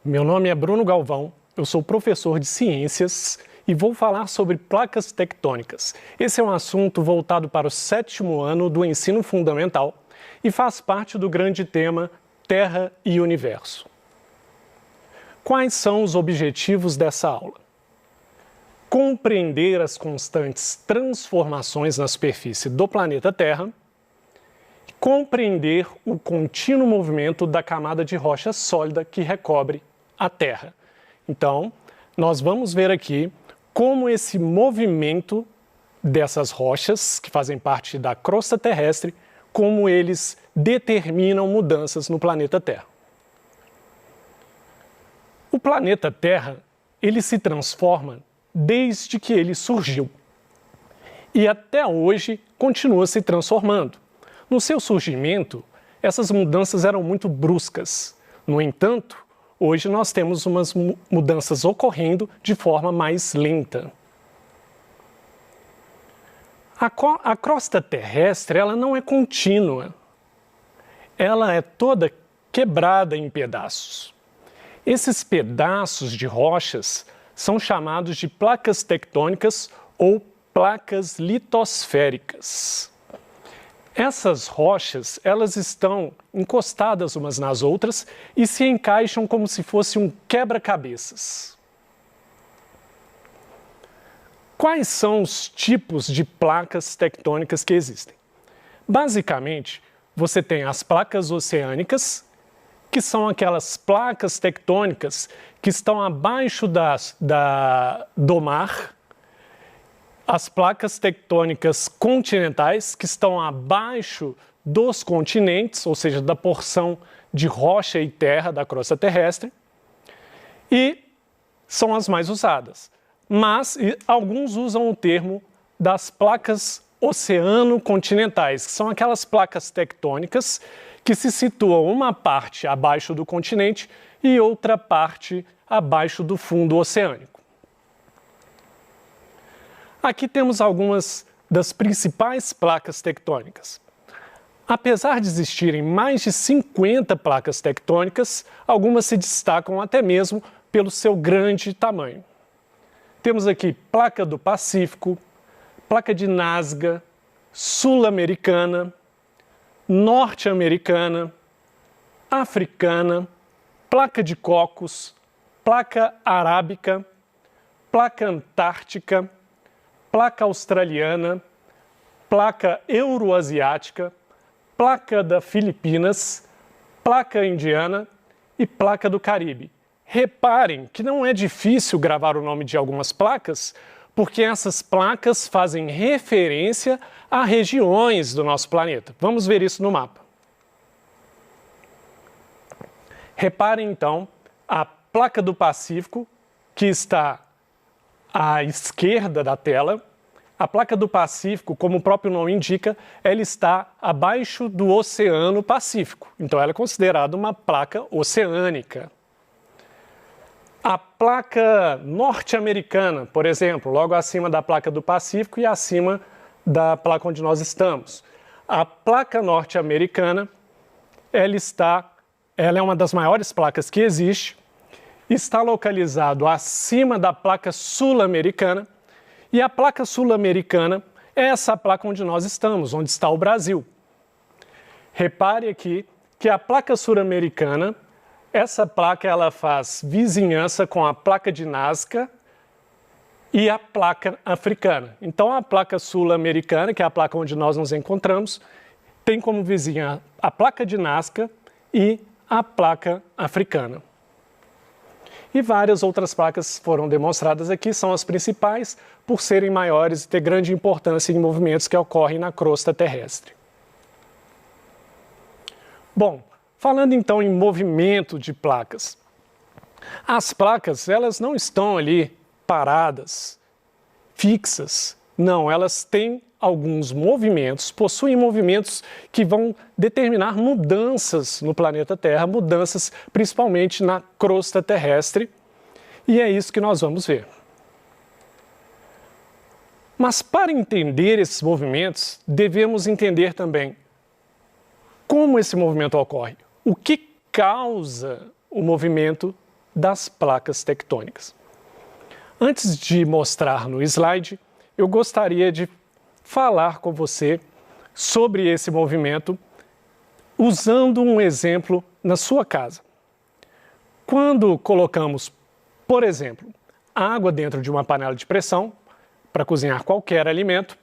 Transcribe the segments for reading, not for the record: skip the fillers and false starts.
Meu nome é Bruno Galvão, eu sou professor de ciências e vou falar sobre placas tectônicas. Esse é um assunto voltado para o 7º ano do ensino fundamental e faz parte do grande tema Terra e Universo. Quais são os objetivos dessa aula? Compreender as constantes transformações na superfície do planeta Terra, compreender o contínuo movimento da camada de rocha sólida que recobre a Terra. Então, nós vamos ver aqui como esse movimento dessas rochas, que fazem parte da crosta terrestre, como eles determinam mudanças no planeta Terra. O planeta Terra, ele se transforma desde que ele surgiu. E até hoje continua se transformando. No seu surgimento, essas mudanças eram muito bruscas. No entanto, hoje nós temos umas mudanças ocorrendo de forma mais lenta. A crosta terrestre ela não é contínua. Ela é toda quebrada em pedaços. Esses pedaços de rochas são chamados de placas tectônicas ou placas litosféricas. Essas rochas, elas estão encostadas umas nas outras e se encaixam como se fosse um quebra-cabeças. Quais são os tipos de placas tectônicas que existem? Basicamente, você tem as placas oceânicas, que são aquelas placas tectônicas que estão abaixo do mar, as placas tectônicas continentais, que estão abaixo dos continentes, ou seja, da porção de rocha e terra da crosta terrestre, e são as mais usadas. Mas alguns usam o termo das placas oceano-continentais, que são aquelas placas tectônicas que se situam uma parte abaixo do continente e outra parte abaixo do fundo oceânico. Aqui temos algumas das principais placas tectônicas. Apesar de existirem mais de 50 placas tectônicas, algumas se destacam até mesmo pelo seu grande tamanho. Temos aqui placa do Pacífico, placa de Nazca, sul-americana, norte-americana, africana, placa de Cocos, placa arábica, placa antártica, placa australiana, placa euroasiática, placa da Filipinas, placa indiana e placa do Caribe. Reparem que não é difícil gravar o nome de algumas placas, porque essas placas fazem referência a regiões do nosso planeta. Vamos ver isso no mapa. Reparem então a placa do Pacífico, que está à esquerda da tela. A placa do Pacífico, como o próprio nome indica, ela está abaixo do Oceano Pacífico. Então ela é considerada uma placa oceânica. A placa norte-americana, por exemplo, logo acima da placa do Pacífico e acima da placa onde nós estamos. A placa norte-americana, ela é uma das maiores placas que existe, está localizado acima da placa sul-americana, e a placa sul-americana é essa placa onde nós estamos, onde está o Brasil. Repare aqui que a placa sul-americana, essa placa ela faz vizinhança com a placa de Nazca e a placa africana. Então a placa sul-americana, que é a placa onde nós nos encontramos, tem como vizinha a placa de Nazca e a placa africana. E várias outras placas foram demonstradas aqui, são as principais, por serem maiores e ter grande importância em movimentos que ocorrem na crosta terrestre. Bom, falando então em movimento de placas, as placas elas não estão ali paradas, fixas, não, elas têm alguns movimentos, possuem movimentos que vão determinar mudanças no planeta Terra, mudanças principalmente na crosta terrestre, e é isso que nós vamos ver. Mas para entender esses movimentos, devemos entender também como esse movimento ocorre, o que causa o movimento das placas tectônicas. Antes de mostrar no slide, eu gostaria de falar com você sobre esse movimento usando um exemplo na sua casa. Quando colocamos, por exemplo, água dentro de uma panela de pressão para cozinhar qualquer alimento,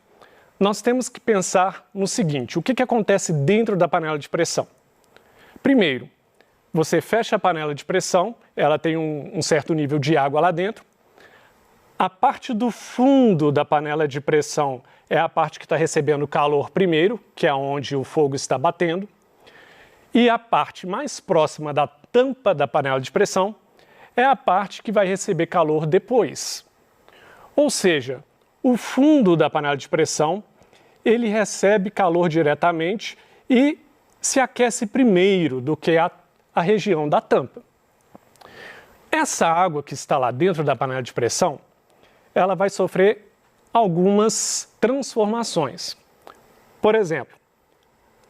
nós temos que pensar no seguinte: o que acontece dentro da panela de pressão? Primeiro, você fecha a panela de pressão, ela tem um certo nível de água lá dentro. A parte do fundo da panela de pressão é a parte que está recebendo calor primeiro, que é onde o fogo está batendo. E a parte mais próxima da tampa da panela de pressão é a parte que vai receber calor depois. Ou seja, o fundo da panela de pressão, ele recebe calor diretamente e se aquece primeiro do que a região da tampa. Essa água que está lá dentro da panela de pressão, ela vai sofrer algumas transformações. Por exemplo,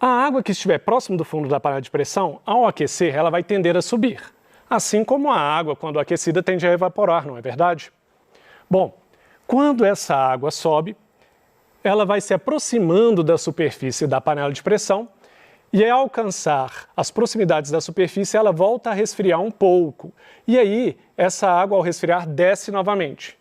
a água que estiver próximo do fundo da panela de pressão, ao aquecer, ela vai tender a subir. Assim como a água, quando aquecida, tende a evaporar, não é verdade? Bom, quando essa água sobe, ela vai se aproximando da superfície da panela de pressão e, ao alcançar as proximidades da superfície, ela volta a resfriar um pouco. E aí, essa água, ao resfriar, desce novamente.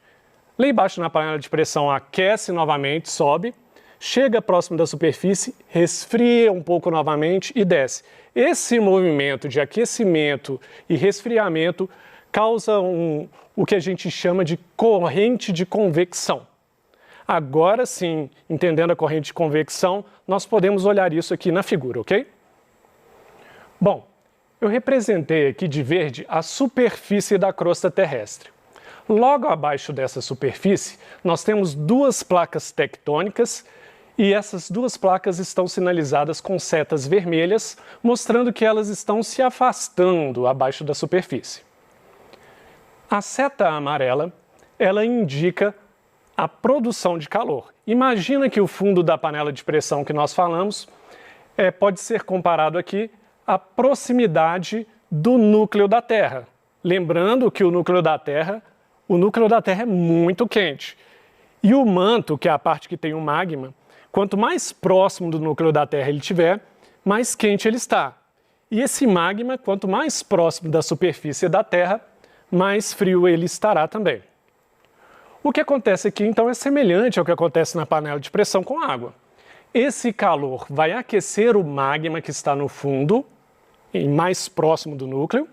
Lá embaixo na panela de pressão aquece novamente, sobe, chega próximo da superfície, resfria um pouco novamente e desce. Esse movimento de aquecimento e resfriamento causa o que a gente chama de corrente de convecção. Agora sim, entendendo a corrente de convecção, nós podemos olhar isso aqui na figura, ok? Bom, eu representei aqui de verde a superfície da crosta terrestre. Logo abaixo dessa superfície, nós temos duas placas tectônicas e essas duas placas estão sinalizadas com setas vermelhas, mostrando que elas estão se afastando abaixo da superfície. A seta amarela, ela indica a produção de calor. Imagina que o fundo da panela de pressão que nós falamos pode ser comparado aqui à proximidade do núcleo da Terra. Lembrando que o núcleo da Terra é muito quente. E o manto, que é a parte que tem o magma, quanto mais próximo do núcleo da Terra ele estiver, mais quente ele está. E esse magma, quanto mais próximo da superfície da Terra, mais frio ele estará também. O que acontece aqui, então, é semelhante ao que acontece na panela de pressão com água. Esse calor vai aquecer o magma que está no fundo, mais próximo do núcleo,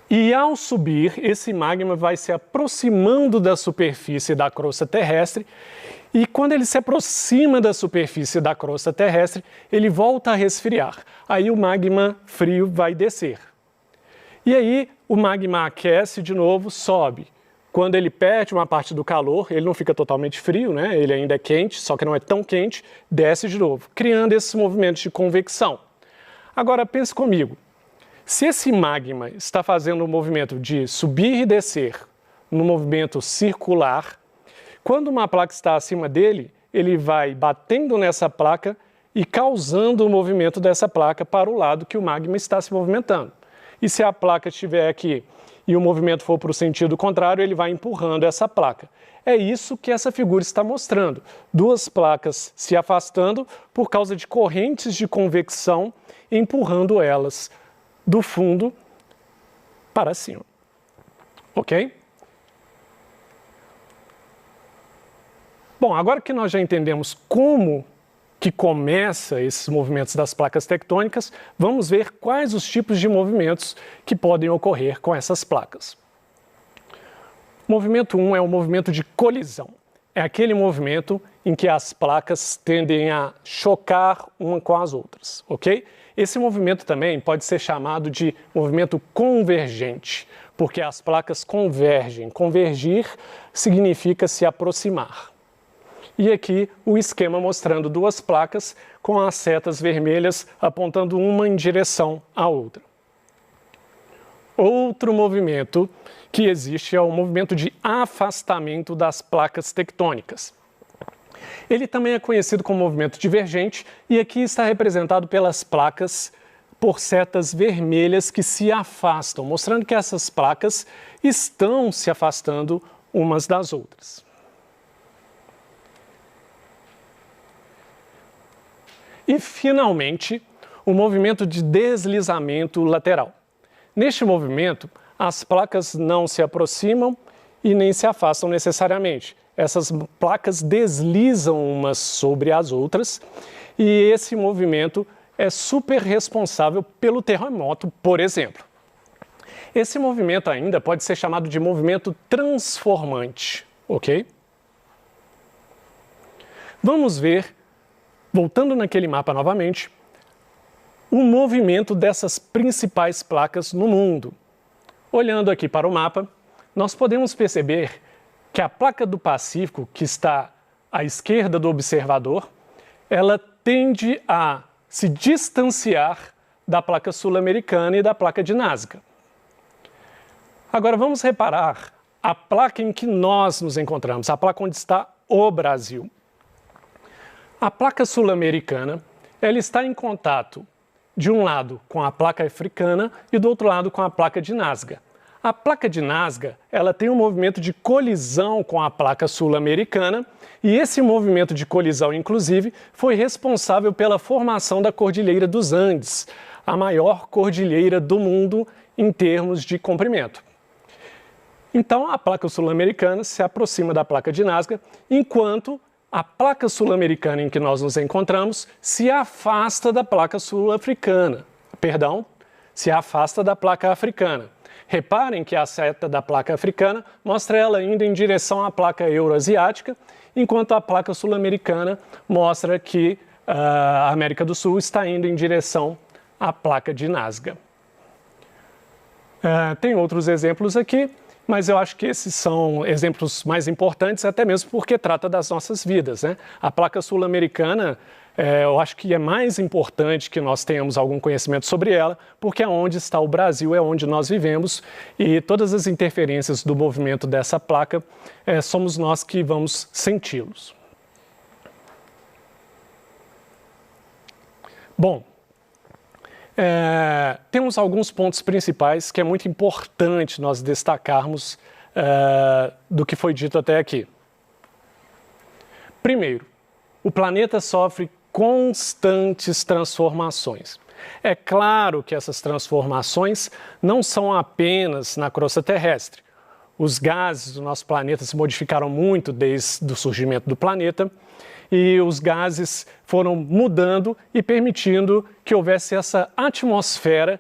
e ao subir, esse magma vai se aproximando da superfície da crosta terrestre e quando ele se aproxima da superfície da crosta terrestre, ele volta a resfriar. Aí o magma frio vai descer. E aí o magma aquece de novo, sobe. Quando ele perde uma parte do calor, ele não fica totalmente frio, né? Ele ainda é quente, só que não é tão quente, desce de novo, criando esses movimentos de convecção. Agora pense comigo. Se esse magma está fazendo um movimento de subir e descer, no movimento circular, quando uma placa está acima dele, ele vai batendo nessa placa e causando o movimento dessa placa para o lado que o magma está se movimentando. E se a placa estiver aqui e o movimento for para o sentido contrário, ele vai empurrando essa placa. É isso que essa figura está mostrando. Duas placas se afastando por causa de correntes de convecção, empurrando elas do fundo para cima. Ok? Bom, agora que nós já entendemos como que começa esses movimentos das placas tectônicas, vamos ver quais os tipos de movimentos que podem ocorrer com essas placas. Movimento 1 é o movimento de colisão. É aquele movimento em que as placas tendem a chocar uma com as outras, ok? Esse movimento também pode ser chamado de movimento convergente, porque as placas convergem. Convergir significa se aproximar. E aqui o esquema mostrando duas placas com as setas vermelhas apontando uma em direção à outra. Outro movimento que existe é o movimento de afastamento das placas tectônicas. Ele também é conhecido como movimento divergente e aqui está representado pelas placas por setas vermelhas que se afastam, mostrando que essas placas estão se afastando umas das outras. E, finalmente, o movimento de deslizamento lateral. Neste movimento, as placas não se aproximam e nem se afastam necessariamente. Essas placas deslizam umas sobre as outras e esse movimento é super responsável pelo terremoto, por exemplo. Esse movimento ainda pode ser chamado de movimento transformante, ok? Vamos ver, voltando naquele mapa novamente, o movimento dessas principais placas no mundo. Olhando aqui para o mapa, nós podemos perceber que a placa do Pacífico, que está à esquerda do observador, ela tende a se distanciar da placa sul-americana e da placa de Nazca. Agora vamos reparar a placa em que nós nos encontramos, a placa onde está o Brasil. A placa sul-americana, ela está em contato de um lado com a placa africana e do outro lado com a placa de Nazca. A placa de Nazca, ela tem um movimento de colisão com a placa sul-americana e esse movimento de colisão, inclusive, foi responsável pela formação da Cordilheira dos Andes, a maior cordilheira do mundo em termos de comprimento. Então, a placa sul-americana se aproxima da placa de Nazca, enquanto a placa sul-americana em que nós nos encontramos se afasta da placa sul-africana, se afasta da placa africana. Reparem que a seta da placa africana mostra ela indo em direção à placa euroasiática, enquanto a placa sul-americana mostra que a América do Sul está indo em direção à placa de Nazca. Tem outros exemplos aqui, mas eu acho que esses são exemplos mais importantes, até mesmo porque trata das nossas vidas, né? A placa sul-americana, eu acho que é mais importante que nós tenhamos algum conhecimento sobre ela, porque é onde está o Brasil, é onde nós vivemos, e todas as interferências do movimento dessa placa, somos nós que vamos senti-los. Bom, temos alguns pontos principais que é muito importante nós destacarmos do que foi dito até aqui. Primeiro, o planeta sofre constantes transformações. É claro que essas transformações não são apenas na crosta terrestre. Os gases do nosso planeta se modificaram muito desde o surgimento do planeta e os gases foram mudando e permitindo que houvesse essa atmosfera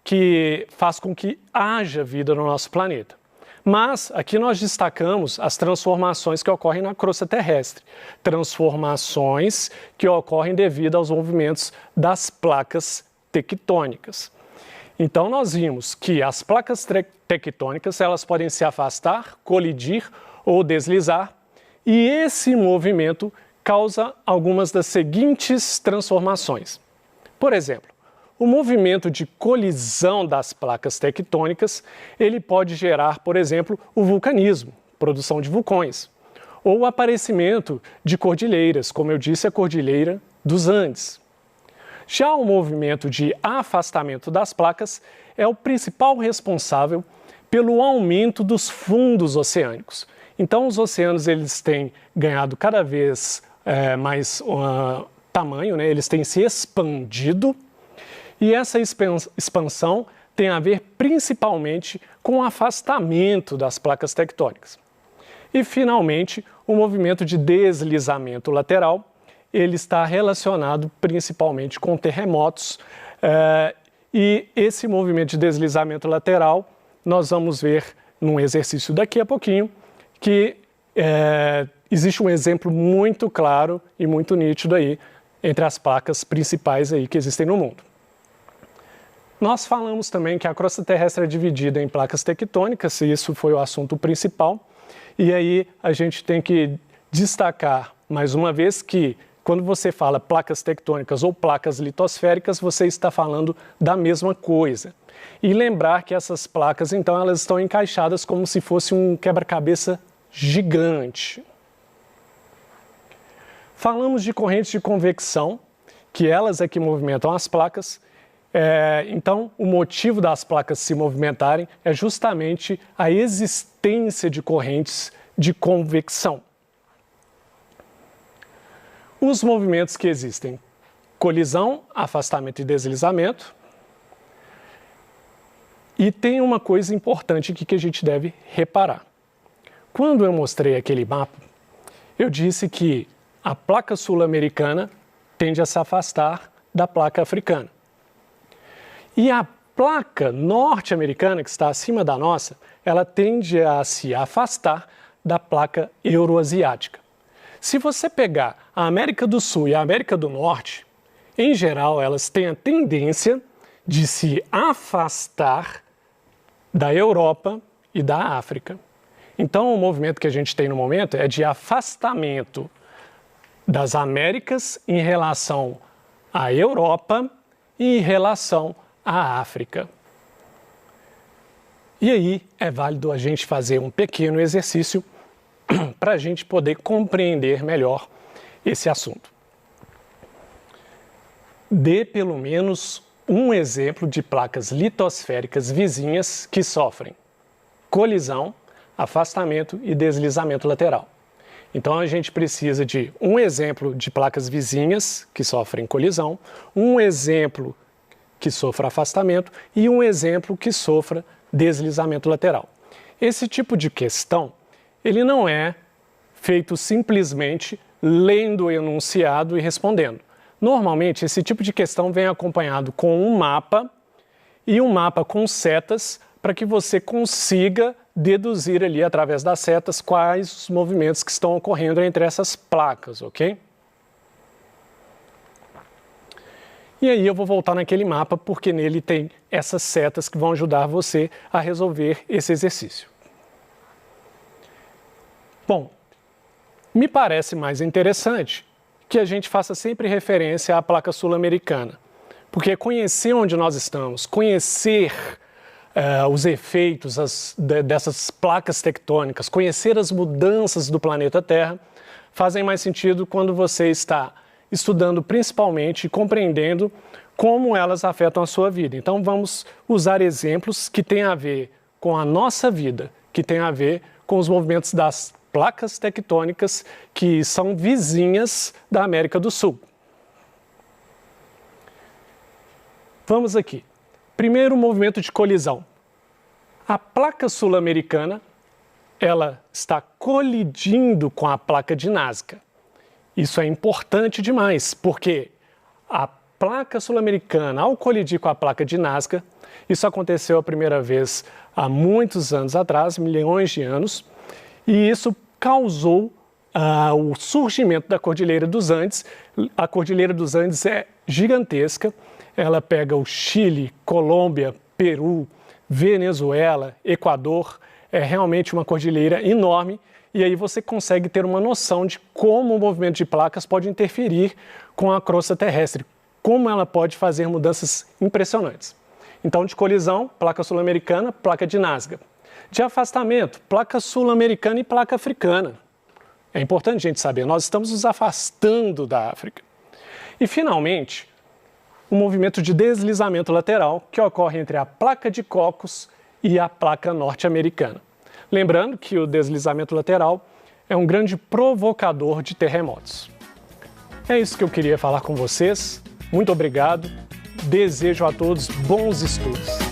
que faz com que haja vida no nosso planeta. Mas aqui nós destacamos as transformações que ocorrem na crosta terrestre, transformações que ocorrem devido aos movimentos das placas tectônicas. Então nós vimos que as placas tectônicas elas podem se afastar, colidir ou deslizar, e esse movimento causa algumas das seguintes transformações. Por exemplo, o movimento de colisão das placas tectônicas, ele pode gerar, por exemplo, o vulcanismo, produção de vulcões, ou o aparecimento de cordilheiras, como eu disse, a Cordilheira dos Andes. Já o movimento de afastamento das placas é o principal responsável pelo aumento dos fundos oceânicos. Então, os oceanos eles têm ganhado cada vez mais tamanho, né? Eles têm se expandido, e essa expansão tem a ver principalmente com o afastamento das placas tectônicas. E, finalmente, o movimento de deslizamento lateral, ele está relacionado principalmente com terremotos, e esse movimento de deslizamento lateral, nós vamos ver num exercício daqui a pouquinho, que existe um exemplo muito claro e muito nítido aí entre as placas principais aí que existem no mundo. Nós falamos também que a crosta terrestre é dividida em placas tectônicas, e isso foi o assunto principal. E aí a gente tem que destacar, mais uma vez, que quando você fala placas tectônicas ou placas litosféricas, você está falando da mesma coisa. E lembrar que essas placas, então, elas estão encaixadas como se fosse um quebra-cabeça gigante. Falamos de correntes de convecção, que elas é que movimentam as placas. Então, o motivo das placas se movimentarem é justamente a existência de correntes de convecção. Os movimentos que existem: colisão, afastamento e deslizamento. E tem uma coisa importante aqui que a gente deve reparar. Quando eu mostrei aquele mapa, eu disse que a placa sul-americana tende a se afastar da placa africana. E a placa norte-americana, que está acima da nossa, ela tende a se afastar da placa euroasiática. Se você pegar a América do Sul e a América do Norte, em geral, elas têm a tendência de se afastar da Europa e da África. Então, o movimento que a gente tem no momento é de afastamento das Américas em relação à Europa e em relação à África. E aí é válido a gente fazer um pequeno exercício para a gente poder compreender melhor esse assunto. Dê pelo menos um exemplo de placas litosféricas vizinhas que sofrem colisão, afastamento e deslizamento lateral. Então a gente precisa de um exemplo de placas vizinhas que sofrem colisão, um exemplo que sofra afastamento e um exemplo que sofra deslizamento lateral. Esse tipo de questão, ele não é feito simplesmente lendo o enunciado e respondendo. Normalmente, esse tipo de questão vem acompanhado com um mapa e um mapa com setas para que você consiga deduzir ali, através das setas, quais os movimentos que estão ocorrendo entre essas placas, ok? E aí eu vou voltar naquele mapa porque nele tem essas setas que vão ajudar você a resolver esse exercício. Bom, me parece mais interessante que a gente faça sempre referência à placa sul-americana, porque conhecer onde nós estamos, conhecer os efeitos dessas placas tectônicas, conhecer as mudanças do planeta Terra, fazem mais sentido quando você está estudando principalmente e compreendendo como elas afetam a sua vida. Então vamos usar exemplos que têm a ver com a nossa vida, que têm a ver com os movimentos das placas tectônicas que são vizinhas da América do Sul. Vamos aqui. Primeiro, movimento de colisão. A placa sul-americana, ela está colidindo com a placa de Nazca. Isso é importante demais, porque a placa sul-americana, ao colidir com a placa de Nazca, isso aconteceu a primeira vez há muitos anos atrás, milhões de anos, e isso causou o surgimento da Cordilheira dos Andes. A Cordilheira dos Andes é gigantesca, ela pega o Chile, Colômbia, Peru, Venezuela, Equador, é realmente uma cordilheira enorme, e aí você consegue ter uma noção de como o movimento de placas pode interferir com a crosta terrestre, como ela pode fazer mudanças impressionantes. Então, de colisão, placa sul-americana, placa de Nazca. De afastamento, placa sul-americana e placa africana. É importante a gente saber, nós estamos nos afastando da África. E, finalmente, o movimento de deslizamento lateral, que ocorre entre a placa de Cocos e a placa norte-americana. Lembrando que o deslizamento lateral é um grande provocador de terremotos. É isso que eu queria falar com vocês. Muito obrigado. Desejo a todos bons estudos.